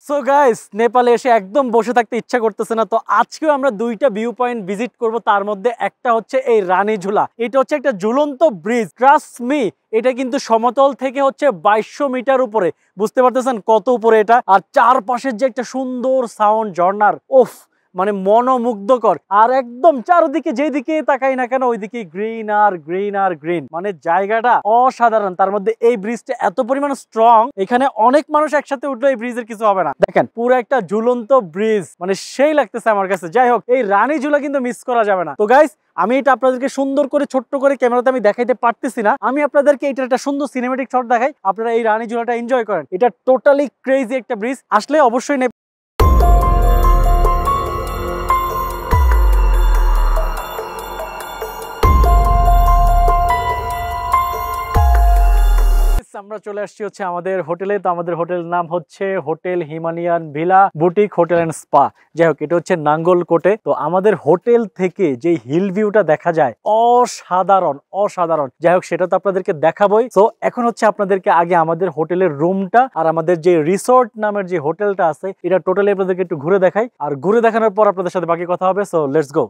So guys, নেপালে এসে একদম বসে থাকতে ইচ্ছা করতেছে না। তো আজকেও আমরা দুইটা ভিউ পয়েন্ট ভিজিট করব। তার মধ্যে একটা হচ্ছে এই রানী ঝুলা। এটা হচ্ছে একটা ঝুলন্ত ব্রিজ। ট্রাস্ট মি, এটা কিন্তু সমতল থেকে হচ্ছে 2200 মিটার উপরে। বুঝতে পারতেছেন কত উপরে এটা। আর চারপাশের যে একটা সুন্দর সাউন্ড ঝর্ণার, ওফ, মানে মনোমুগ্ধকর। আর একদম চারদিকে যেদিকে তাকাই না কেন ওইদিকে গ্রিন আর গ্রিন আর গ্রিন, মানে জায়গাটা অসাধারণ। তার মধ্যে এই ব্রিজটা এত পরিমাণ স্ট্রং, এখানে অনেক মানুষ একসাথে উঠলে এই ব্রিজের কিছু হবে না। দেখেন পুরো একটা ঝুলন্ত ব্রিজ, মানে সেই লাগতেছে আমার কাছে। যাই হোক, এই রানী ঝুলা কিন্তু মিস করা যাবে না। তো গাইস, আমি এটা আপনাদেরকে সুন্দর করে ছোট্ট করে ক্যামেরাতে আমি দেখাইতে পারতেছি না। আমি আপনাদেরকে এটা একটা সুন্দর সিনেমেটিক শট দেখাই, আপনারা এই রানী ঝুলাটা এনজয় করেন। এটা টোটালি ক্রেজি একটা ব্রিজ, আসলে অবশ্যই আমরা চলে আসছি হচ্ছে আমাদের হোটেলে। তো আমাদের হোটেলের নাম হচ্ছে hotel Himalayan villa boutique hotel and spa. যাই হোক, এটা হচ্ছে নাঙ্গলকোটে। তো আমাদের হোটেল থেকে যে হিল ভিউটা দেখা যায় অসাধারণ অসাধারণ। যাই হোক, সেটা তো আপনাদেরকে দেখাবোই। তো এখন হচ্ছে আপনাদেরকে আগে আমাদের হোটেলের রুমটা আর আমাদের যে রিসোর্ট নামের যে হোটেলটা আছে এটা টোটালি আপনাদেরকে একটু ঘুরে দেখাই। আর ঘুরে দেখানোর পর আপনাদের সাথে বাকি কথা হবে। So let's go.